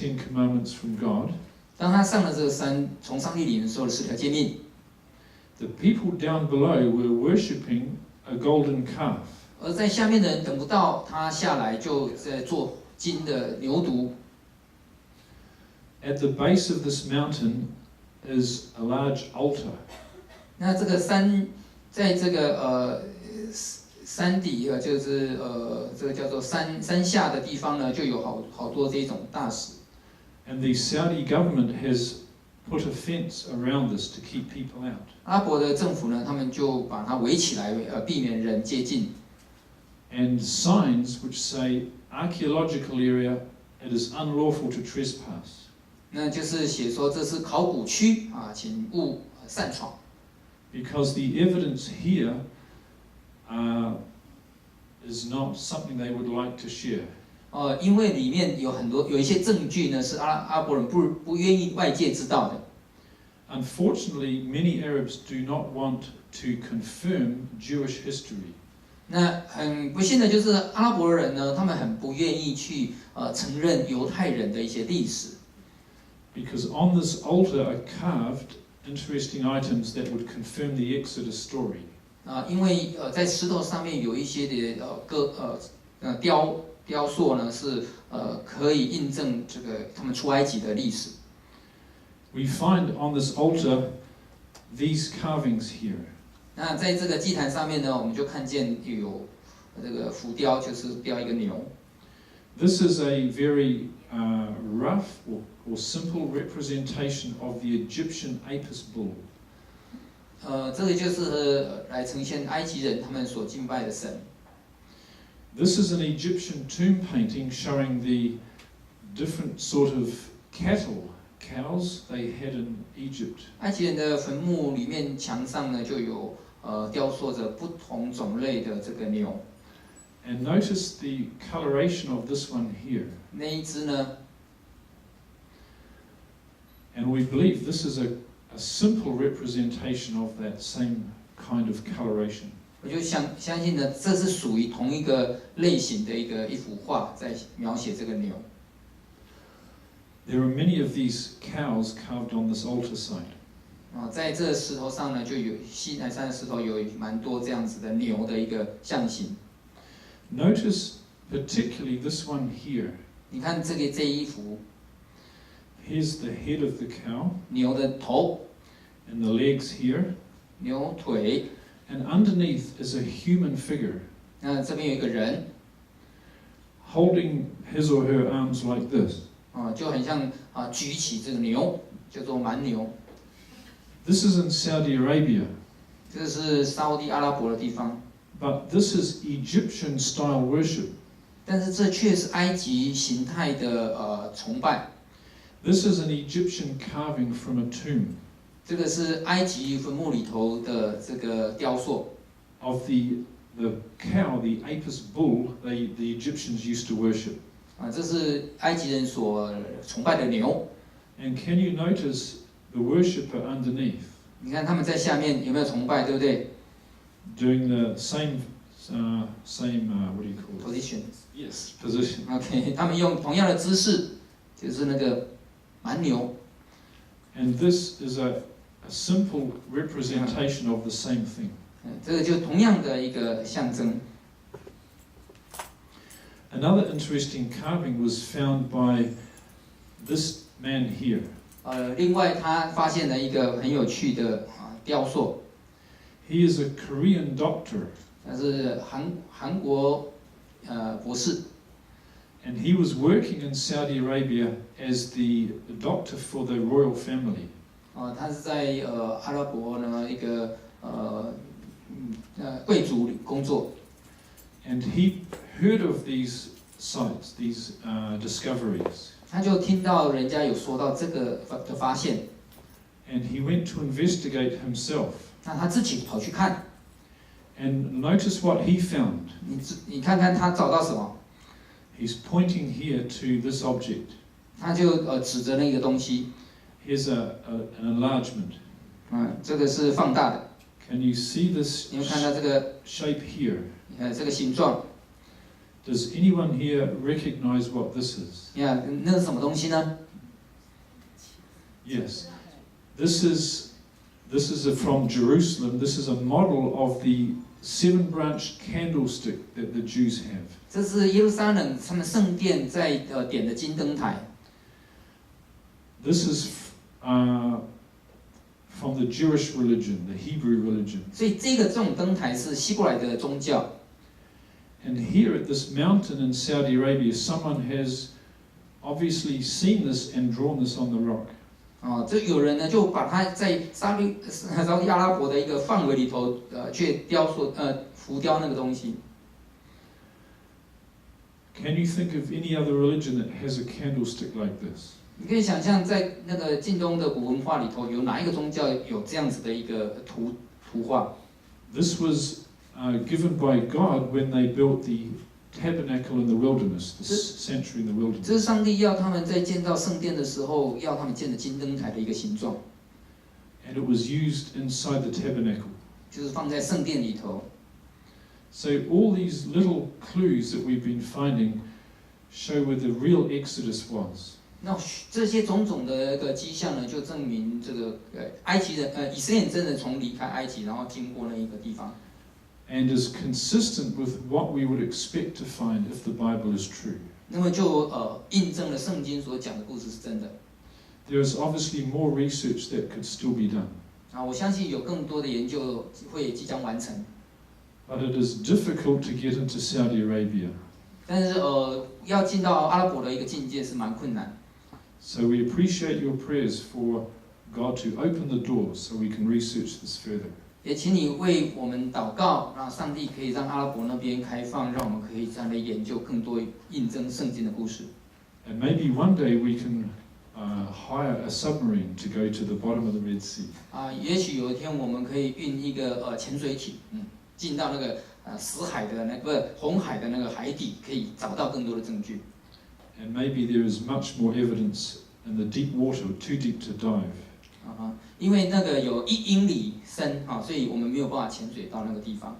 Ten Commandments from God, 当他上了这个山，从上帝领受了10条诫命， the people down below were worshipping a golden calf. 而在下面的人等不到他下来，就在做金的牛犊。 At the base of this mountain is a large altar. 那这个山，在这个山底就是这个叫做山下的地方呢，就有好多这种大石。 And the Saudi government has put a fence around this to keep people out. 阿拉伯的政府呢，他们就把它围起来，避免人接近。 And signs which say archaeological area, it is unlawful to trespass. 那就是写说这是考古区啊，请勿擅闯。 Because the evidence here is not something they would like to share. 因为里面有一些证据呢，是阿拉伯人不愿意外界知道的。 Unfortunately, many Arabs do not want to confirm Jewish history. 那很不幸的就是阿拉伯人呢，他们很不愿意去承认犹太人的一些历史。 Because on this altar are carved interesting items that would confirm the Exodus story. 因为在石头上面有一些的雕塑呢，是可以印证这个他们出埃及的历史。 We find on this altar these carvings here. 那在这个祭坛上面呢，我们就看见有这个浮雕，就是雕一个牛。 This is a very rough or simple representation of the Egyptian Apis bull. 这个就是来呈现埃及人他们所敬拜的神。 This is an Egyptian tomb painting showing the different sort of cows they had in Egypt. 埃及人的坟墓里面墙上呢，就有雕塑着不同种类的这个牛。 And notice the coloration of this one here. 那一只呢， And we believe this is a simple representation of that same kind of coloration. 我就相信呢，这是属于同一个类型的一幅画，在描写这个牛。 There are many of these cows carved on this altar site. 在这石头上呢，就有西乃山的石头有蛮多这样子的牛的一个象形。 Notice particularly this one here. 你看这一幅 Here's the head of the cow 牛的头、 and the legs here. 牛腿， And underneath is a human figure 那这边有一个人， holding his or her arms like this. 就很像举起这个牛，叫做蛮牛。 This is in Saudi Arabia, 这是沙地阿拉伯的地方， but this is Egyptian style worship. 但是这却是埃及形态的崇拜。 This is an Egyptian carving from a tomb 这个是埃及坟墓里头的这个雕塑。 of the cow, the Apis bull, the Egyptians used to worship. 这是埃及人所崇拜的牛。 And can you notice the worshipper underneath 你看他们在下面有没有崇拜，对不对 doing the same what do you call it? ？Position。 Yes, position. OK， 他们用同样的姿势，就是那个蛮牛。 And this is a simple representation of the same thing. 这个就同样的一个象征。 Another interesting carving was found by this man here. 另外他发现了一个很有趣的雕塑， He is a Korean doctor, 他是韩国博士。 and he was working in Saudi Arabia as the doctor for the royal family. 他是在阿拉伯呢一个贵族里工作。 And he heard of these sites, these discoveries, 他就听到人家有说到这个的发现， and he went to investigate himself. 那他自己跑去看。 And notice what he found. 你看看他找到什么？ He's pointing here to this object. 他就指着那个东西。 Here's an enlargement. 这个是放大的。 Can you see this 你们看到这个 shape here? 这个形状。Does anyone here recognize what this is? 你看，那是什么东西呢？ Yes. This is from Jerusalem. This is a model of the 7-branch candlestick that the Jews have. 这是耶路撒冷他们圣殿在点的金灯台。 This is from the Jewish religion, the Hebrew religion. 所以这种灯台是希伯来的宗教。 And here at this mountain in Saudi Arabia, someone has obviously seen this and drawn this on the rock. 这有人呢就把它在沙利阿拉伯的一个范围里头，去浮雕那个东西。 Can you think of any other religion that has a candlestick like this? 你可以想象，在那个近东的古文化里头，有哪一个宗教有这样子的一个图画 This was given by God when they built the tabernacle in the wilderness, the sanctuary in the 这 wilderness. 是上帝要他们在建造圣殿的时候，要他们建的金灯台的一个形状， And it was used inside the tabernacle. 就是放在圣殿里头。 So all these little clues that we've been finding show where the real Exodus was. 那这些种种的一个迹象呢，就证明这个埃及人以色列人真的从离开埃及，然后经过那一个地方。 And is consistent with what we would expect to find if the Bible is true. 那么就印证了圣经所讲的故事是真的。 There is obviously more research that could still be done. 我相信有更多的研究会即将完成。 But it is difficult to get into Saudi Arabia. 但是要进到阿拉伯的一个境界是蛮困难。 So we appreciate your prayers for God to open the doors so we can research this further. 也请你为我们祷告，让上帝可以让阿拉伯那边开放，让我们可以这样来研究更多印证圣经的故事。 And maybe one day we can hire a submarine to go to the bottom of the Red Sea. 也许有一天我们可以运一个潜水艇，进到那个死海的红海的那个海底，可以找到更多的证据。 And maybe there is much more evidence in the deep water, too deep to dive. 因为那个有1英里深所以我们没有办法潜水到那个地方。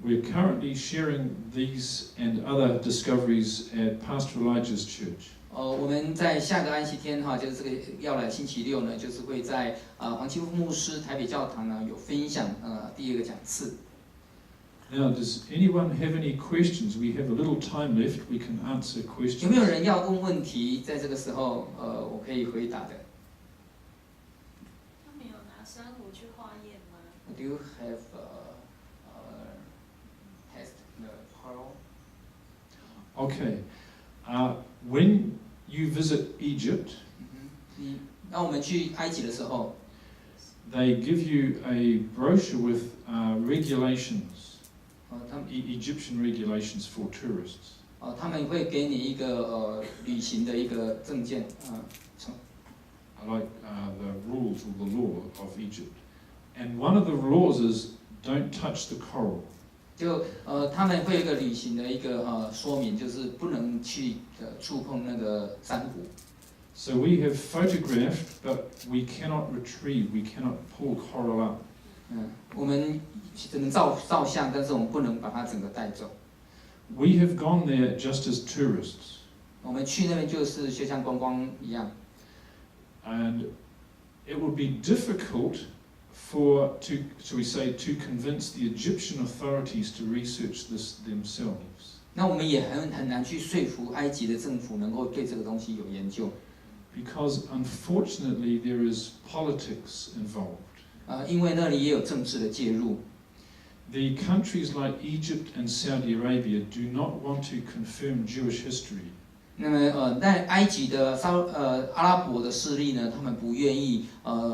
We're currently sharing these and other discoveries at Pastor Elijah's church. 我们在下个安息天就是这个要来星期六呢，就是会在黄清牧师台北教堂呢有分享第2个讲次。 Now, does anyone have any questions? We have a little time left. We can answer 有没有 questions. 人要问问题？在这个时候我可以回答的。 他们有拿珊瑚去化验吗？ Do you have test the pearl? Okay. When you visit Egypt, 那我们去埃及的时候， they give you a brochure with regulations, 他们 Egyptian regulations for tourists. 他们会给你一个旅行的一个证件Like the rules or the law of Egypt. And one of the laws is don't touch the coral. 就他们会有一个旅行的一个说明，就是不能去触碰那个珊瑚。 So we have photographed, but we cannot retrieve, we cannot pull coral up. 我们只能照相，但是我们不能把它整个带走。 We have gone there just as tourists. 我们去那边就是就像观光一样。 And it would be difficult shall we say, to convince the Egyptian authorities to research this themselves. 那我们也很难去说服埃及的政府能够对这个东西有研究。 Because unfortunately there is politics involved. 因为那里也有政治的介入。 The countries like Egypt and Saudi Arabia do not want to confirm Jewish history. 那么在埃及的阿拉伯的势力呢，他们不愿意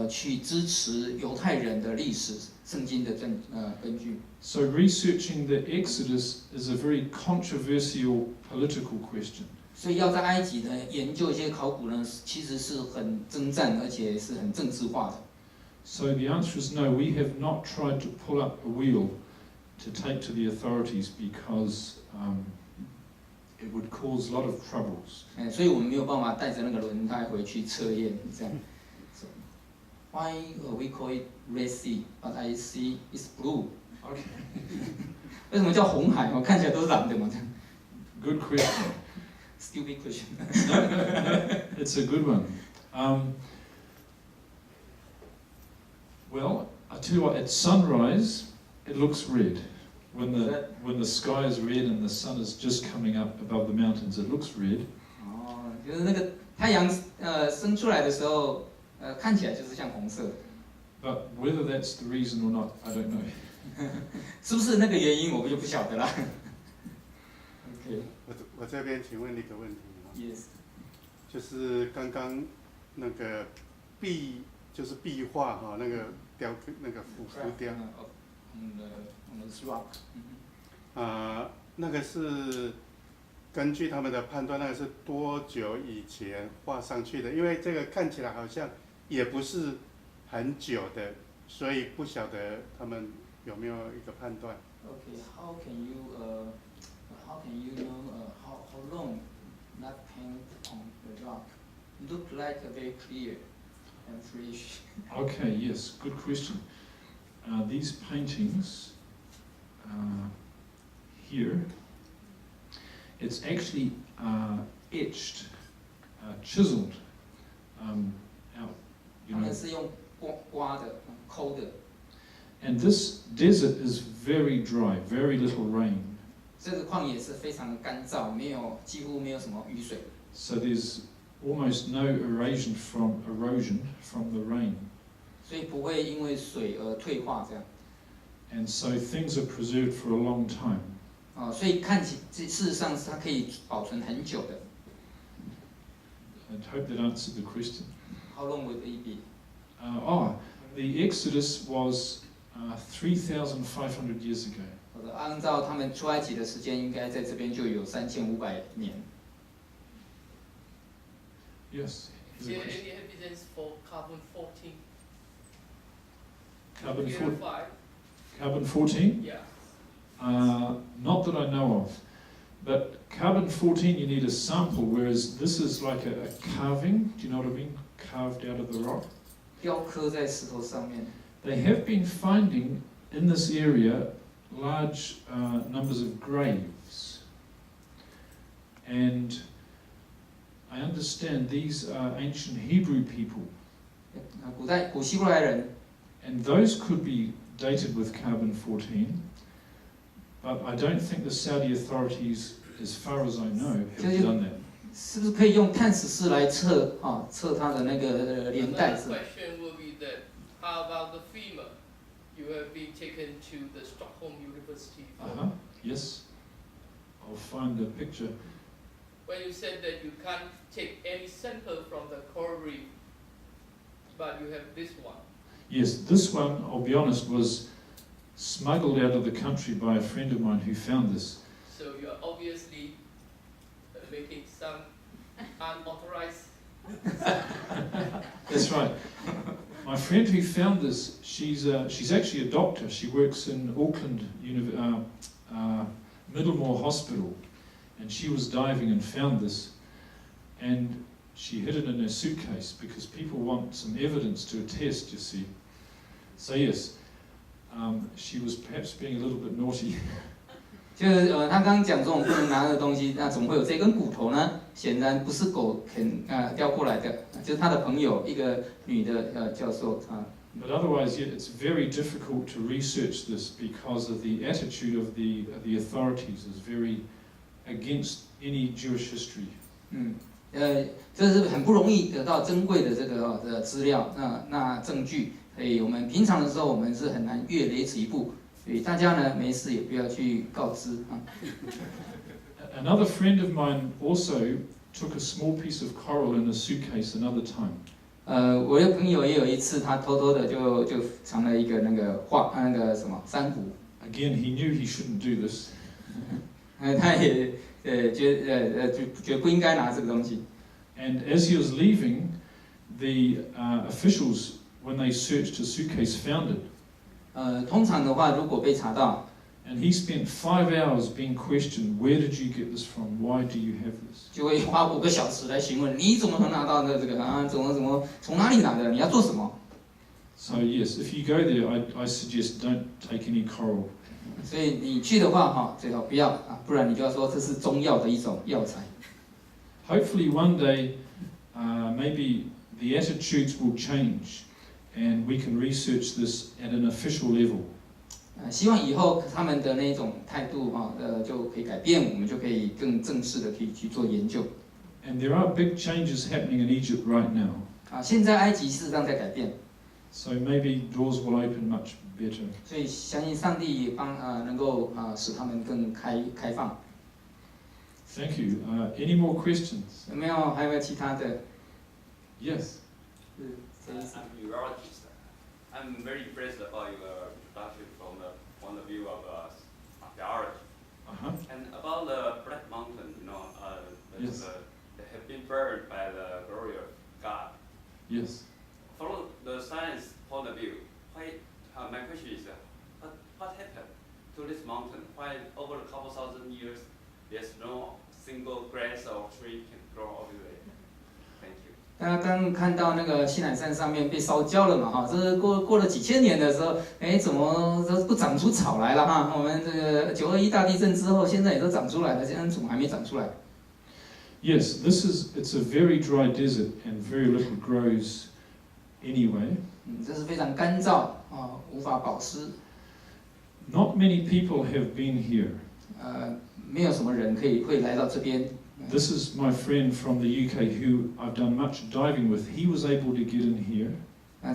去支持犹太人的历史圣经的根据。 So researching the Exodus is a very controversial political question. 所以要在埃及呢研究一些考古呢，其实是很征战，而且是很政治化的。 So the answer is no, we have not tried to pull up a wheel to take to the authorities because it would cause a lot of troubles. 所以我们没有办法带着那个轮胎回去测验这样。So, why we call it Red Sea, but I see it's blue. Okay. 为什么叫红海？看起来都是蓝的嘛，这样。Good question. Stupid question. It's a good one. Well, I tell you what. At sunrise, it looks red. When the sky is red and the sun is just coming up above the mountains, it looks red. 哦，就是那个太阳升出来的时候，看起来就是像红色的。But whether that's the reason or not, I don't know. 是不是那个原因，我们就不晓得了。OK。我这边请问你一个问题啊。Yes。就是刚刚那个就是壁画哈，那个那个浮雕。on the rock。那个是根据他们的判断，那个是多久以前画上去的？因为这个看起来好像也不是很久的，所以不晓得他们有没有一个判断。Okay, how can you know how long that paint on the rock look like very clear and fresh? Okay, yes, good question. These paintings here, it's actually etched, chiseled out. 他们是用刮的、抠的。And this desert is very dry, very little rain. 这个旷野是非常干燥，几乎没有什么雨水。So there's almost no erosion from the rain. 所以不会因为水而退化這樣。And so things are preserved for a long time. 所以看起事實上它可以保存很久的。I hope that answered the question. How long would it be? The Exodus was 3,500 years ago. 按照他们出埃及的时间，应该在这边就有3500年。Yes. Is there any evidence for carbon 14? Carbon 14? Yeah. Not that I know of. But carbon 14, you need a sample, whereas this is like a carving. Do you know what I mean? Carved out of the rock. 雕刻在石头上面。They have been finding in this area large numbers of graves. And I understand these are ancient Hebrew people. 古希伯来人。And those could be dated with carbon 14. But I don't think the Saudi authorities, as far as I know, have done that. 是不是可以用碳14来测它的那个年代？ Another question will be that how about the femur? You have been taken to the Stockholm University. Yes. I'll find the picture. When you said that you can't take any sample from the coral reef, but you have this one. Yes, this one, I'll be honest, was smuggled out of the country by a friend of mine who found this. So you're obviously making some unauthorized. That's right. My friend who found this, she's actually a doctor. She works in Auckland Middlemore Hospital, and she was diving and found this, and she hid it in her suitcase because people want some evidence to attest, you see. So yes, she was perhaps being a little bit naughty. 就是他刚刚讲这种不能拿的东西，那怎么会有这根骨头呢？显然不是狗叼过来的，就是他的朋友一个女的教授But otherwise, yeah, it's very difficult to research this because of the attitude of the authorities is very against any Jewish history. 这是很不容易得到珍贵的这个的资料，那证据，所以我们平常的时候我们是很难越雷池一步，所以大家呢没事也不要去告知啊。Another friend of mine also took a small piece of coral in a suitcase another time. 我的朋友也有一次，他偷偷的就藏了一个那个什么珊瑚。Again, he knew he shouldn't do this. 他也觉得不应该拿这个东西。And as he was leaving, the officials, when they searched his suitcase, found it. 通常的话，如果被查到。And he spent 5 hours being questioned. Where did you get this from? Why do you have this? 就会花5个小时来询问你怎么能拿到的这个怎么从哪里拿的？你要做什么？ So yes, if you go there, I suggest don't take any coral. 所以你去的话哈，最好不要啊，不然你就要说这是中药的一种药材。Hopefully one day, maybe the attitudes will change, and we can research this at an official level. 希望以后他们的那种态度哈，就可以改变，我们就可以更正式的可以去做研究。And there are big changes happening in Egypt right now. 啊，现在埃及事实上在改变。So maybe doors will open much better. 所以相信上帝也能够使他们更开放。Thank you. Any more questions? 有没有还有没有其他的？ Yes. I'm a urologist. I'm very impressed about your introduction from the point of view of archaeology. And about the Black Mountain, Yes. They have been burned by the glory of God. Yes. From the science point of view, my question is, what happened to this mountain? Why over a couple thousand years, there's no single grass or tree can grow over there? Thank you. 大家刚看到那个西乃山上面被烧焦了嘛哈，这是过了几千年的时候，怎么不长出草来了哈？我们这个921大地震之后，现在也都长出来了，现在怎么还没长出来？ Yes, it's a very dry desert and very little grows anyway. 这是非常干燥无法保湿。Not many people have been here. 没有什么人会来到这边。This is my friend from the UK who I've done much diving with. He was able to get in here.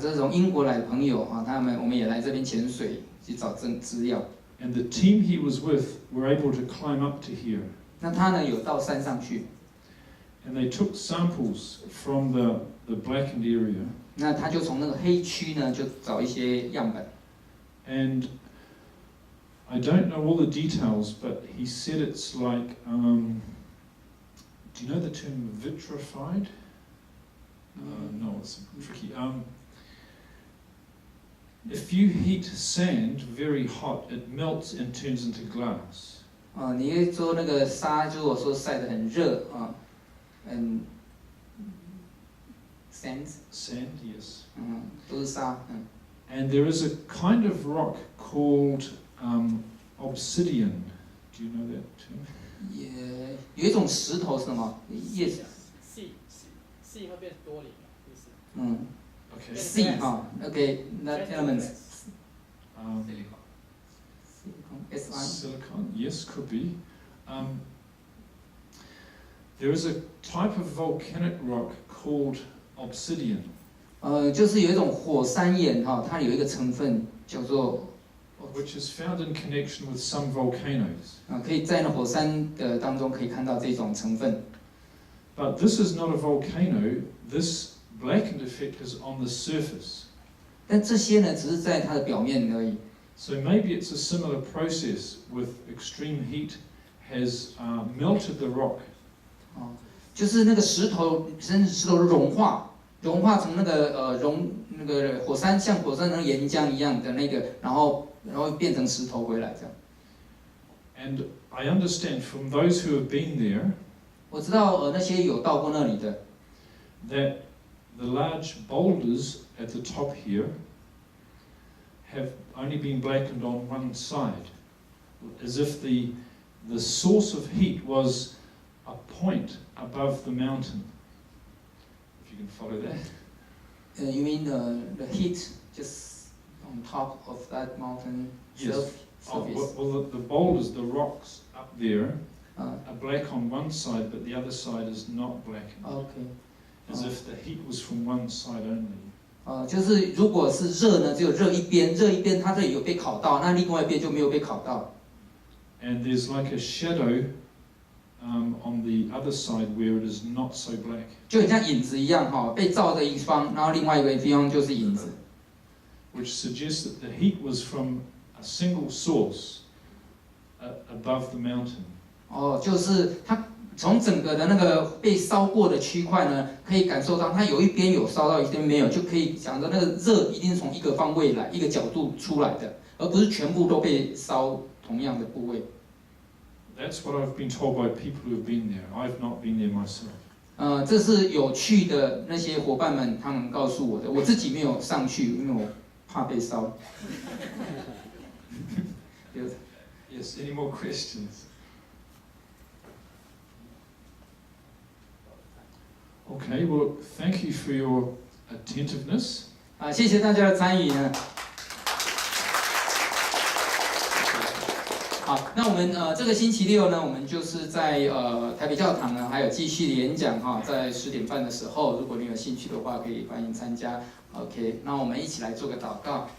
这是从英国来的朋友我们也来这边潜水去找资料。And the team he was with were able to climb up to here. 那他呢有到山上去。And they took samples from the blackened area. 那他就从那个黑区呢就找一些样本。And I don't know all the details, but he said it's like, do you know the term vitrified? No, it's tricky. If you heat sand very hot, it melts and turns into glass. 你可以说那个沙，如果说晒得很热Sand, yes. 都是沙And there is a kind of rock called obsidian. Do you know that term? 也有一种石头是什么？叶子。细会变多磷意思。Okay. C OK, that element. Silicon, yes, could be. There is a type of volcanic rock called obsidian. 就是有一种火山岩它有一个成分叫做 which is found in connection with some volcanoes. 可以在那火山的当中可以看到这种成分。But this is not a volcano. This blackened effect is on the surface. 但这些呢，只是在它的表面而已。So maybe it's a similar process with extreme heat has melted the rock. 就是那个石头融化从那个火山像火山那岩浆一样的那个，然后变成石头回来这样。And I understand from those who have been there. 我知道那些有到过那里的。That the large boulders at the top here have only been blackened on one side, as if the source of heat was a point above the mountain. If you can follow that. You mean the heat just on top of that mountain surface? Well, the boulders, the rocks up there, are black on one side, but the other side is not blackened. Okay. As if the heat was from one side only. 就是如果是热呢，只有热一边它这里有被烤到，那另外一边就没有被烤到。And there's like a shadow on the other side where it is not so black. 就很像影子一样被照的一方，然后另外一个地方就是影子。Which suggests that the heat was from a single source above the mountain. 就是它从整个的那个被烧过的区块呢，可以感受到它有一边有烧到，一边没有，就可以讲的那个热一定是从一个方位来，一个角度出来的，而不是全部都被烧同样的部位。That's what I've been told by people who have been there. I've not been there myself. 这是有趣的那些伙伴们他们告诉我的，我自己没有上去，因为我怕被烧。Yes, any more questions? Okay, well, thank you for your attentiveness. 谢谢大家的参与呢。好，那我们这个星期六呢，我们就是在台北教堂呢，还有继续的演讲哈，在10点半的时候，如果你有兴趣的话，可以欢迎参加。OK， 那我们一起来做个祷告。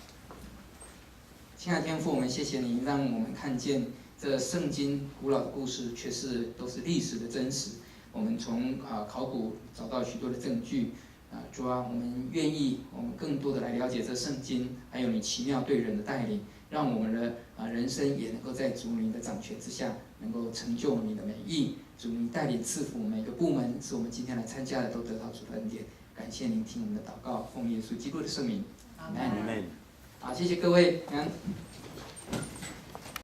亲爱的天父，我们谢谢你，让我们看见这圣经古老的故事，却都是历史的真实。我们从考古找到许多的证据。主啊，我们愿意，我们更多的来了解这圣经，还有你奇妙对人的带领，让我们的人生也能够在主你的掌权之下，能够成就你的美意。主你带领赐福每个部门，使我们今天来参加的都得到主的恩典。感谢您听我们的祷告，奉耶稣基督的圣名，阿门。好，谢谢各位，感恩。